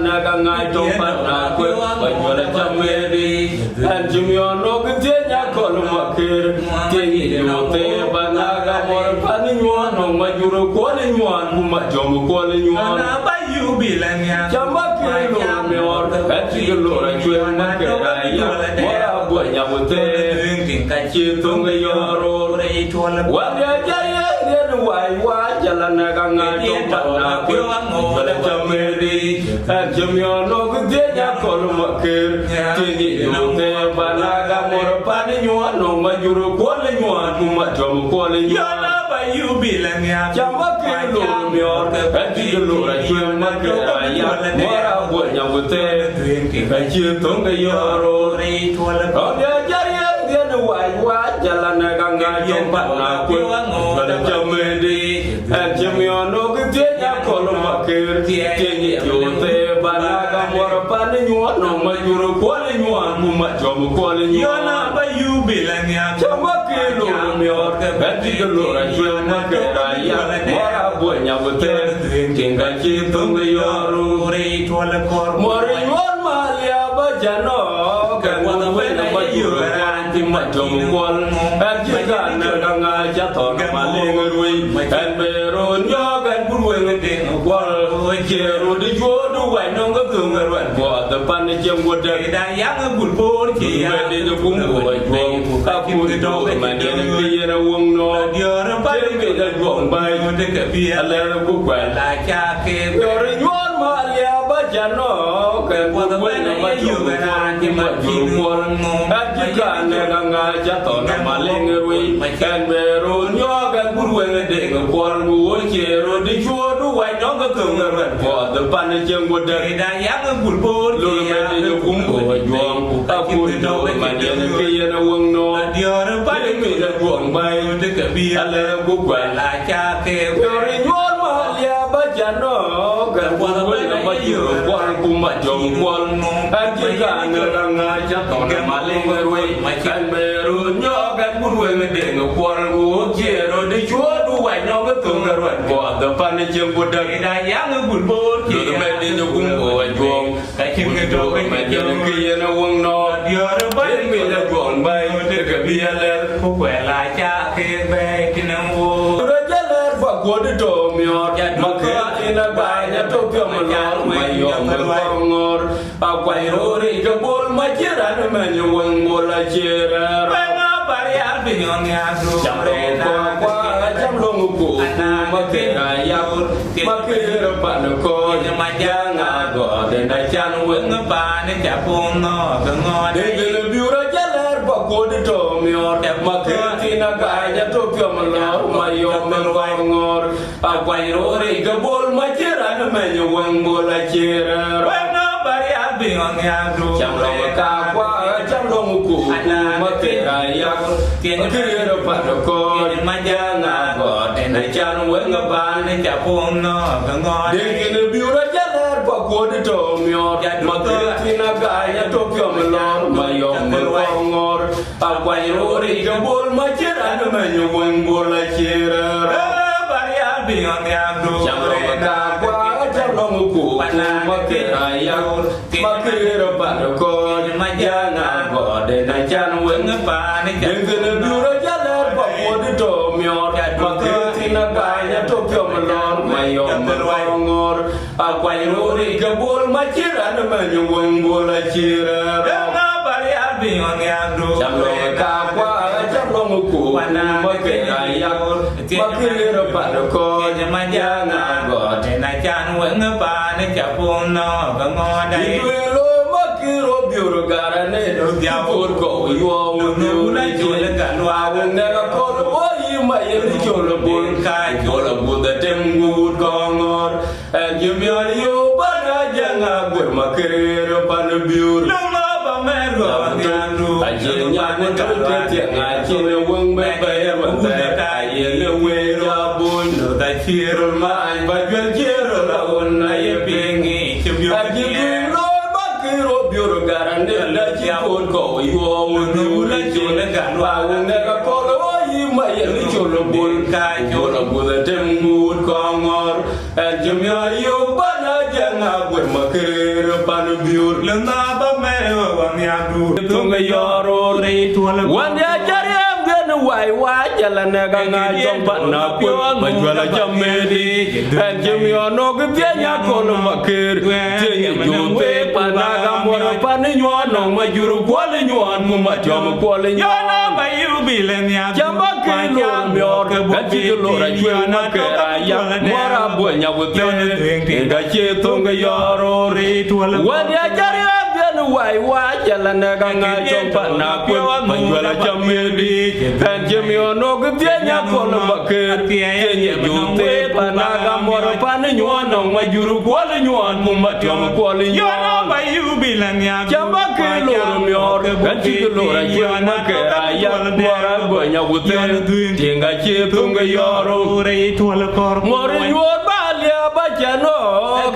na ka ngai to pa na ko ba yo la chameri an jumyo no ke je nya ko lu ma ke ke ni yo te ba na ga mor pa ni nyo no ma juro ko ni nyo ku ma jom ko ni nyo na ba yu bi la nya chamba ke lo me or ka ti lo ra chwe ma ke ga ya mo ra bo nya bo te tin ka chi to nge yo ro re to la wa ya ja ya ne wai wa ja la na ga ngai to pa na ko ba la chameri an jumyo no ke je nya ko lu ma ke ke ni yo te ba na ga mor pa ni nyo no ma juro ko ni nyo ku ma jom ko ni nyo na ba yu bi la nya chamba ke lo me or ka ti lo ra chwe ma ke ga ya mo ra bo nya bo te ka chi to nge yo ro re to la ro ya ja ya ne wai wa ja la na ga ngai to pa na ko ba la chameri an jumyo no ke je nya ko lu ma ke ke ni yo te ba na ga mor pa ni nyo no ma juro ko ni nyo ku ma jom ko ni nyo na ba yu bi la nya chamba ke lo me or ka ti lo ra chwe ma ke ga ya mo ra bo nya bo te king ga chi to nge yo ro re to la kor mo ri yon ma ya ba ja no ka mo na we na ba yu ra ti ma jom ko an ji ga na ga nga ja to na ma le nge rui an be ro nyo gan bu we nge de ko je ro di jo du wai no ga tu nge ro bo ta pan ni jem wo de da yang bul bor ki ya de de kum ko wai bo ka ku de do ma de ni ye na wong no dio ra ba de ke da jo bai de ka bi ale ra ku kwa la cha ke yo ri yon ma ya ba ja no ka bu we na ma ju ra ti ma ju ko an ji ga na ga nga ja to na ma le nge rui kan be ro nyo ga bu we nge de ko bu wo che ro di jo du wai no ga tu nge ro bo de pan ni jem wo de da yang bul bor lo ki me ya de kum ko yong ka ku do ma de ke ye na wong no dio ra ba de mi da buong bai de ka bi ale ku kwa la cha ke yo ri yon ma ya ba ja no ga bu we na ma ju ko ku ma jom ko an ji ga na ga nga ja to na ma le nge rui kan be ro nyo ga bu we nge de nge ko bu che ro di jo du wai no ga tu nge ro bo de pan ni jem wo de da yang bul bor ki lo me de kum ko yong ka chi ke do ke ma de ke ye na wong no dio ra ba de mi da buong bai de ka bi ale ku kwa la cha ke be ki na wo ro ja le fa ko de to mi or ma ke ina ba nya to pyo ma lo ma yo ma ngor pa kwa ro ri ga bol ma chira na ma nyu wong bo la chira ba na ba ya bi ngon ya do cham lo ko kwa cham lo ngu ko ma ke na ya ma ke ro pa no ko ma ja nga go de na chan wong ng ba ne cha pon no ga ngo de de le bi ro ja le fa ko de to mi or ma ke ina ga nya to pyo ma lo ma yo ma ngor pa kwa ro ri ga bol ma chira na ma nyu wong bo la chira ba na ba ya bi ngon ya do cham lo ka kwa cham lo ku ma ke ra ya ma ke ro pa no ko ma ja nga go de na chan wong ba ne cha pon no ga ngo de ke le bi ro ja le fa ko de to mi or ma ke ina ga nya to pyo ma lo ma yo ma ngor pa kwa ro ri ga bol ma chira na ma nyu wong bo la chira ba ya bi ngon ya do cham lo ka kwa cham lo ku ma ke ra ya ma ke ro pa no ko ma ja nga go de na chan wong ng ba ne cha de ke le bi ro ja le fa ko de to mi or ma ke ina ga nya to pyo ma lo ma yo ma ngor pa kwa ro ri ga bol ma chira na ma nyu wong bo la chira na ba ya bi ngon ya do cham lo ka kwa cham lo ku ma ke ra ya ma ke ro pa no ko ma ja nga go de na chan weng ba ne cha pon no ga ngo dai lo ma ke ro bi ro ga ra ne ro bia por ko yo nu la ju le ga lo a wong ne ga ko lo yi ma ye ni jo lo bun ka jo lo bu da tem gu ko ngor en ju mi yo ba na ja nga gu ma ke ro pa no bi lo lo ba me go ya do a je nya ne ka te te nga chi ne wong me ba ye ma ta ye le we ra bun no ta chi ro ma ai ba ju chi ro la on na ye bi ngi chim yo a ji bi lo ma ke ro bi ro ga ra ne la chi ko ko yo nu la ju le ga lo wa wong ne ka ko lo yi ma ye ni jo lo bun ka jo lo bu da tem gu ko ngor and Jimmy, you banner, Janga, with my career, Panabu, Lena, but Mary, one Yadu, Tunga Yoro, one Yajariam, then why, Jalanaga, jump on up, but you are a Jamedi, and Jimmy, or no good Janya, Colomakir, you pay Panaga, more upon you are no, my Euro calling you on, Mumajam calling you on, by you, Bilania, Jamaki, York, but you know, I not Mara Buena with the Tunga Yoro, when Yajariam, why, Jalanaga, jump on up, but you are a Jamedi, and Jimmy, or no good Janya, Colomakir, you pay Panaga, more upon you on, my Euro calling you on, Mumajam calling you on, by you, Bilania, Jamaki, York, and you know, I not Mara Buena with the Tinga Tunga Yoro, more in your Balia, but you know,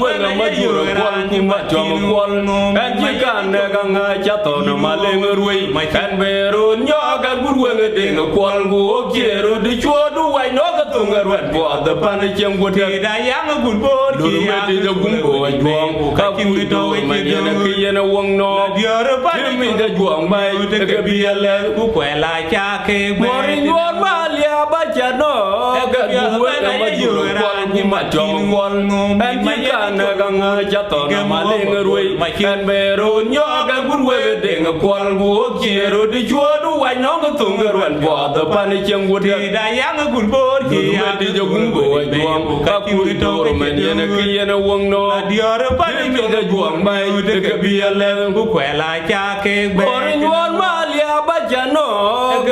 when a major quality much on the wall, and you can't Naganga Chaton, Malinga, my Canberra, Yaga, good wedding, a qual go, Kero, the Chua, do I know the Tunga Red Board, the Panacham would have a young good board, the Gumbo, and Wong, Kapuito, my and a Wong no, the other part me the Juang, my Gabriel, Kuela, Jake, more in your Balia, but you know, a major quality much on wall, and you can't Naganga Chaton, Malinga, my Canberra, Yaga, good wedding, a qual go, Kero, the Chua, do I know the Tunga Red Board, the Panacham would have a young good board, he had the Gumbo, and Juang, Kapuito, and a Wong no, the other part me the Juang, my Gabriel, Kuela, Jake, more in one Malia, but you know,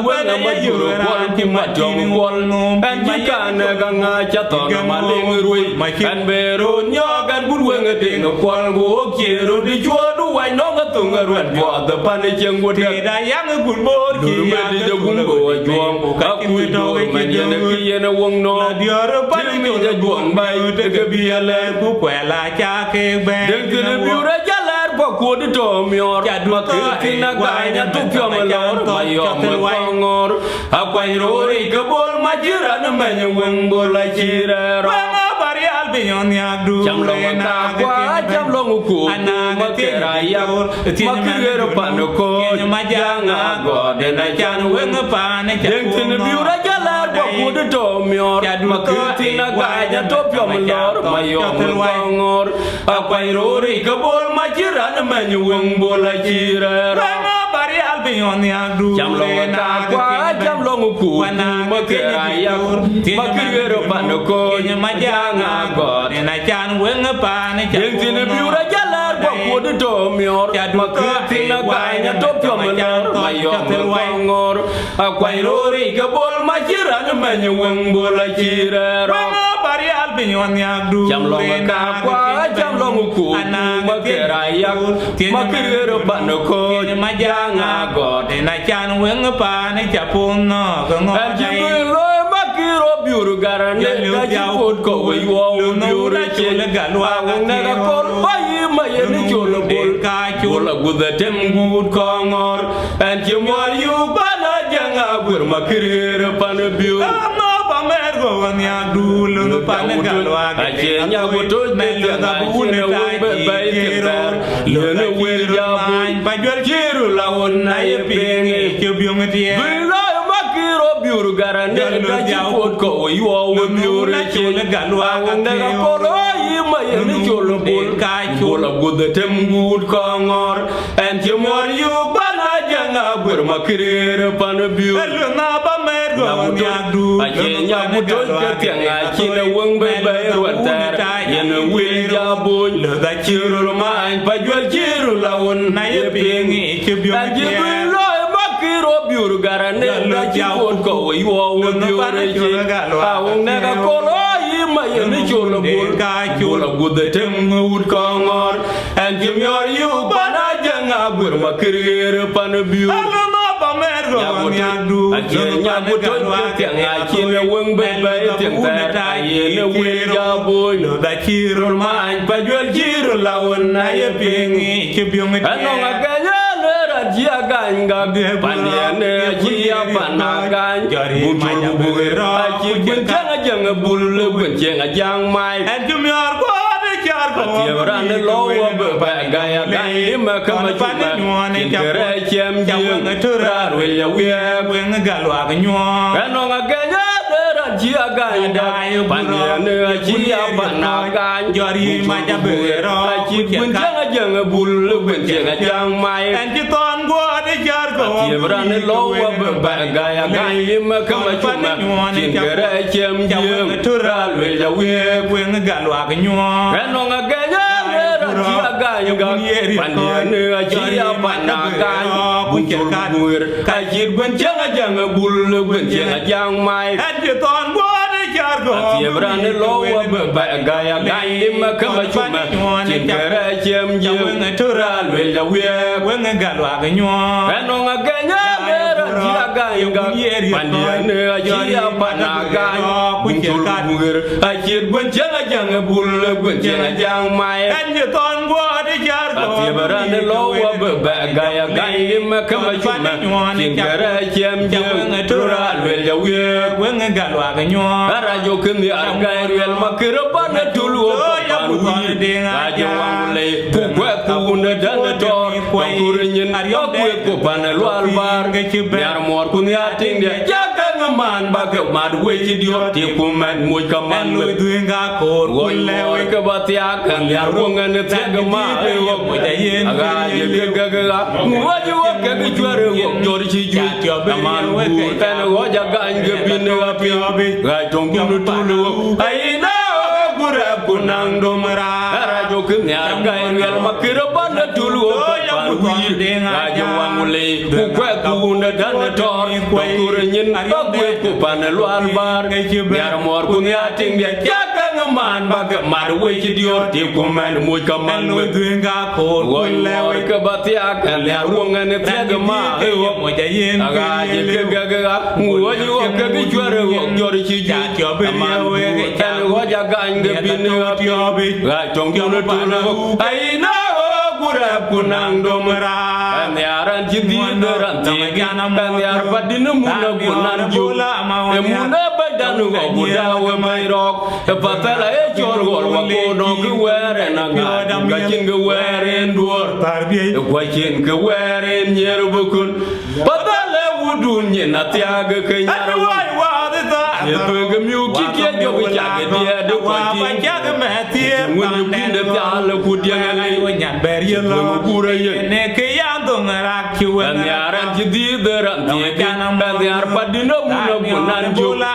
when a major quality much on wall, and you can't Naganga Chaton, Malinga, my Canberra, Yaga, good wedding, a qual go, Kero, the Chua, do I know the Tunga Red Board, the Panacham would have a young good board, he had the Gumbo, and Juang, Kapuito, and a Wong no, the other part me the Juang, my Gabriel, Kuela, Jake, Then Pokudi to me or Matina Gaya took your malor, my young or Aquairori, Kabul, Majira, and Manu Wumbo like Jira. Albion Yadu, Jamlongu, Makera, Makira Panuko, Majanga, God, and I can win a panic. Then the Bura Jalar, Pokudi to me or Matina Gaya took your malor, my young or Aquairori, Kabul, Majira. Manu Wumbo like Jira. Albion Yadu, Jamlongu, Makira Panuko, Majanga, God, and I can win a panic. In the Bura Jalar, Pokudi to me or Matina Gaya took your malor, my young or Aquairori, Kabul, Majira, and Manu Wumbo like Jira. Albion Yadu, Jamlongu, Makera, Makira Panuko, Majanga, God, and I can win a panic. Japon, and you Makiro Burugaran, you would go where you are, Galwa, never call by him, my Yola with the Tem good Kongor, and you more you Banajanga, with Makira Panabu. I chia gan ga panien chia panagan butul buira chi bun jang bul bun jang mai and you are God char ko tiran lo ba ga ya ga ma kama chuma kere chem jing ra ru ya wen galwa ga nyo no ga ga chia gan da panien chia panagan jari ma ja bero chi bun jang bul bun jang mai and you ton God char ko tiran lo ba ga ya ga ma kama chuma kere chem jing ra ru ya wen galwa ga nyo no ga ga chia gan ga panien chia panagan butul buir ka chi bun jang bul bun jang mai and you ton God char ko tiran lo ba ga ya ga ma kama chuma kere chem jing ra ru ya wen galwa ga nyo no ga ga chia gan ga panien chia panagan butul buir ka chi bun jang bul bun jang mai and you ton God char ko tiran lo ba ga ya ga ma kama chuma kere chem jing ra ru ya wen galwa ga nyo rajo kemi argai real makirapa na tulu pan wi rajo wangule kukwe kune dan to kurinyin akwe ko pan lual bar yar mor kun ya ting de jaka ngaman bak mad we ji dio ti kuman moy kaman lu duenga ko le we ka batia kan yar wongan te gama wo mo jayen aga ye ga ga wo ji wo ka gi chware wo jori chi ju kaman bu tan wo jaga nge bin api ga tong kun tulu ai na gura kunang domra rajo kenya ga real makirapa na tulu pan wi rajo wangule kukwe kune dan to kurinyin akwe ko pan lual bar yar mor kun ya ting de jaka ngaman bag mar we ji dio ti kuman moy kaman lu duenga ko le we ka batia kan ya wongan te gama wo mo jayen aga ye ga ga wo ji wo ka gi chware wo jori chi ju aman we kan wo jaga nge bin api ga tong kun tulu ai na gura kunang domra yaran jidi doran te ganam yar padin muna kunan jula muna badan go buda we mai rok patala e chor gol wa ko no ku were na ga chin go were ndur tarbiye ko chin go were nyer bukun patala wudun ni na tiaga ke nyar wa de ta ye to ga miu ki ke jo bi ja ge dia de ko wa ja ga me tie mun bi de ta la ku dia ngai wo nyan ber ye lo gura ye ne ke ya dong ra ki we yaran jidi doran te ganam yar padin muna kunan jula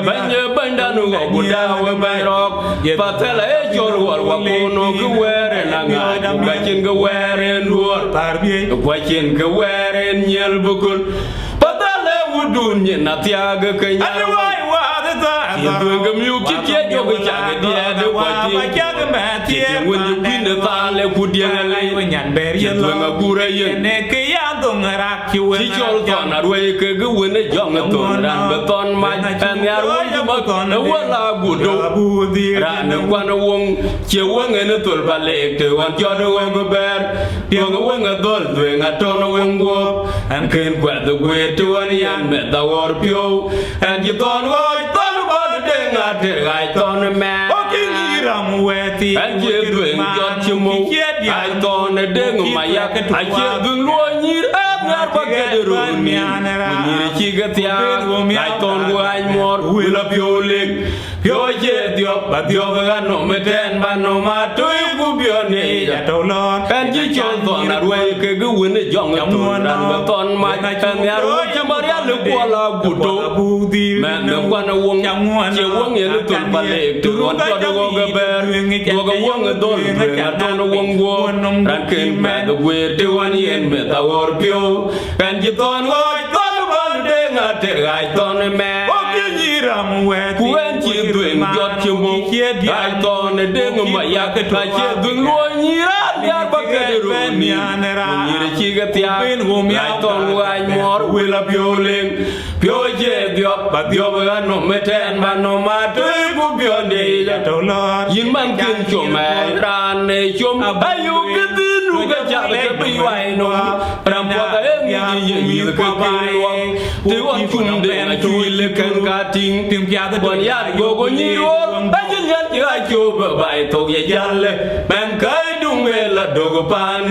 banye bandanu go buda we bay rok patala e chor wal wa ko no ku were na ga chin go were ndur tarbiye ko chin go were nyel bukul patala wudun ni na tiaga ke nyar wa de ta ye dunga miu ki ke jo ga ja ga dia de ko ti ja ga me tie woni bin de ta le ku dia ngai wo nyan ber ye lo dunga gura ye ne ke ya dong ra ki we ti chol ton arwe ke gu wona jong ton ran be ton ma tan yar wo ma ton wala gudo ran kwan wong che wong ne tol bale te wan jo do wong ber ti wong dol dwe nga ton wong go an ken kwa de gwe to an yan me da wor pio an ji ton wo ton ba de nga te gai ton me o ki ram we ti an ji dwe jo chi mo ai ton de nga ya ai che dung lo nyir ngar ba ke de ro ni chi ga tia ai ton go ai mor wi la pio leg pio je dio ba dio ga no me ten ba no ma tu gu bio ne ya to lo kan ji chon ton na ru ke gu wen jong ton ran ba ton ma kan ya ru che ma ya lu ko la gu do men de kwa na wong che wong ye lu tul ba le tu ron to do go ber do go wong do na ton wong go ran ken me de we de wan yen me ta wor pio kan ji ton go ton ba de nga te gai ton me ram we ti kuen chi duen jot chi mo ai ton de nga ya ke ta che dun lo ni ra ya ba ke de ro ni ni chi ga tia ai ton go ai mor we la pio len pio je dio ba dio ba no me ten ba no ma tu gu pio ne ya to lo yin man kin cho me ran ne chom ayu ke tin cái chợ cái bị hoài nó làm qua cái gì cái cái luồng tiêu anh chung để là chui lên cân cá ting tìm gia cái còn nhà go nhiều anh chỉ nhận chỉ ai chụp bài thuộc về dân lên bằng cái đúng về là đồ của pan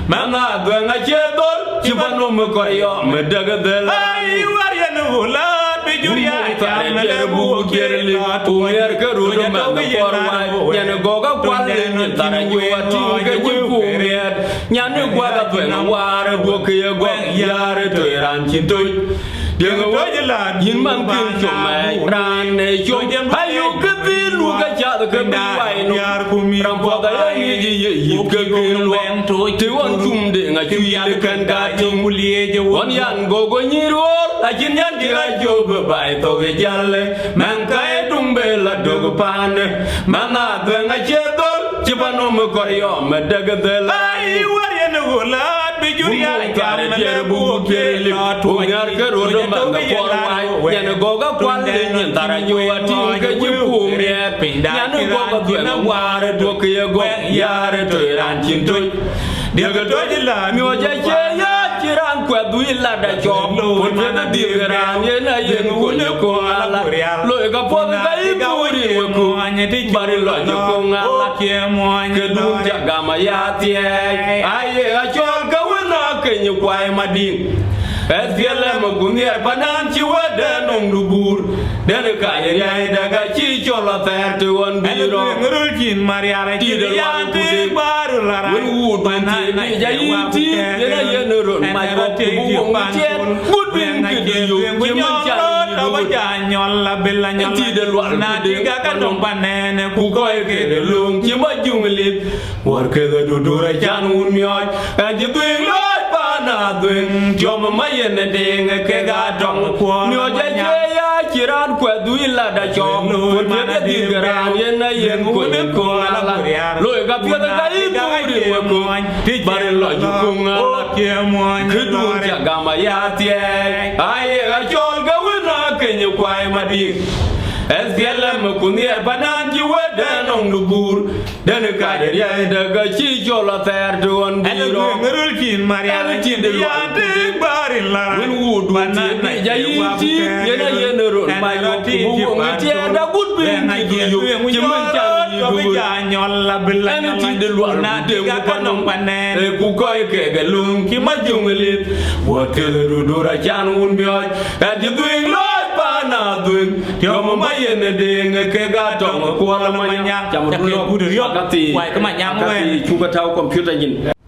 mà ngã người ngã chết tốt chỉ vẫn ôm một cái yo mà đỡ cái đấy ai war ya no la be juria chạm mà le bu kia le tu er cái rồi mà nó qua ngoài nhà nó go cái quan lên nhận ta là nhiều tin cái chữ phụ miệt nhà nó qua cái tuổi nó qua rồi bu kia qua ya rồi tuổi ran chín tuổi điều người là nhìn mang tiếng chồng mày ran này chồng hay yêu cái gì luôn cái chợ cái bị vậy nó làm qua cái gì cái luồng thiếu anh chung để ngay chui lên cân cá chung con yan go nhiều là chính nhân kia chụp bài tổ về dân lên mang cái trung bề là đồ pan mà na tôi ngay chết tốt chỉ ban hôm có yo mà đỡ cái đấy là ai war ya no la be juria chạm mà le bu kia le tu nhar cái rồi mà cái por ngoài nhà nó go cái quan lên nhận ta là nhiều tin cái chữ phụ miệt nhà nó go cái chuyện nó qua rồi đua kia go ya rồi tuổi ran chín tuổi điều cái tôi là nhiều trái chơi chỉ rằng quẹt đuôi là đại chòm một phía nó đi về làm như này yên của nhà cô là lội cái phong cái bùi đi của cô bà đi lội cho cô ngã cái đuôi chẳng cả mà ya tiề ai cho cái nó cái nhiều quay mà đi phía lên mà cũng nghe bà nan chỉ qua đến ông đủ bùr đến được cả nhà này đã cả chỉ cho là tè từ anh đi rồi người chín Maria đi được là đi baru là vẫn uổng bên thì này dây tí thế này giờ nữa rồi mà có bùn chết bút bên cái điều chỉ muốn chạy đâu có chạy nhon là bên là nhon thì được loạn na đi các đồng bàn nè cú coi cái được luôn chỉ mới dùng liệt hoặc cái đồ đồ ra chan un mioi anh chỉ tuyên lối ba na tuyên cho mà mấy này đen cái gà trong nhiều dây dây chỉ ra quẹt đuôi là đã cho một phía cái gì cái ra như này yên của nước cô là lội gặp phía cái bùi đi của cô bà đi lội cho cô cứ đuôi chẳng cả mà ya tiề ai cho cái nó cái nhiều quay mà đi SPLM mà cũng nghe bà nan chỉ qua đến ông lục bùr đến được cả để đây được cái chi cho là tè tròn đi rồi người chín Maria chín được ya đi baru là when would ban na dây chi yana yana rồi mà có bùn chi đã bút bên cái điều chỉ mình chẳng có bây giờ nhon là bên là nhon chỉ để loạn na đi các đồng bàn nè cú coi cái lương khi mà dùng liệt what cái đồ ra chan un bioi chỉ tuyên lối ba na tuyên cho mà mấy này đen cái gà trong qua là mà nhang chăm được cái bút được cái mày nhang cái chú cái thao computer nhìn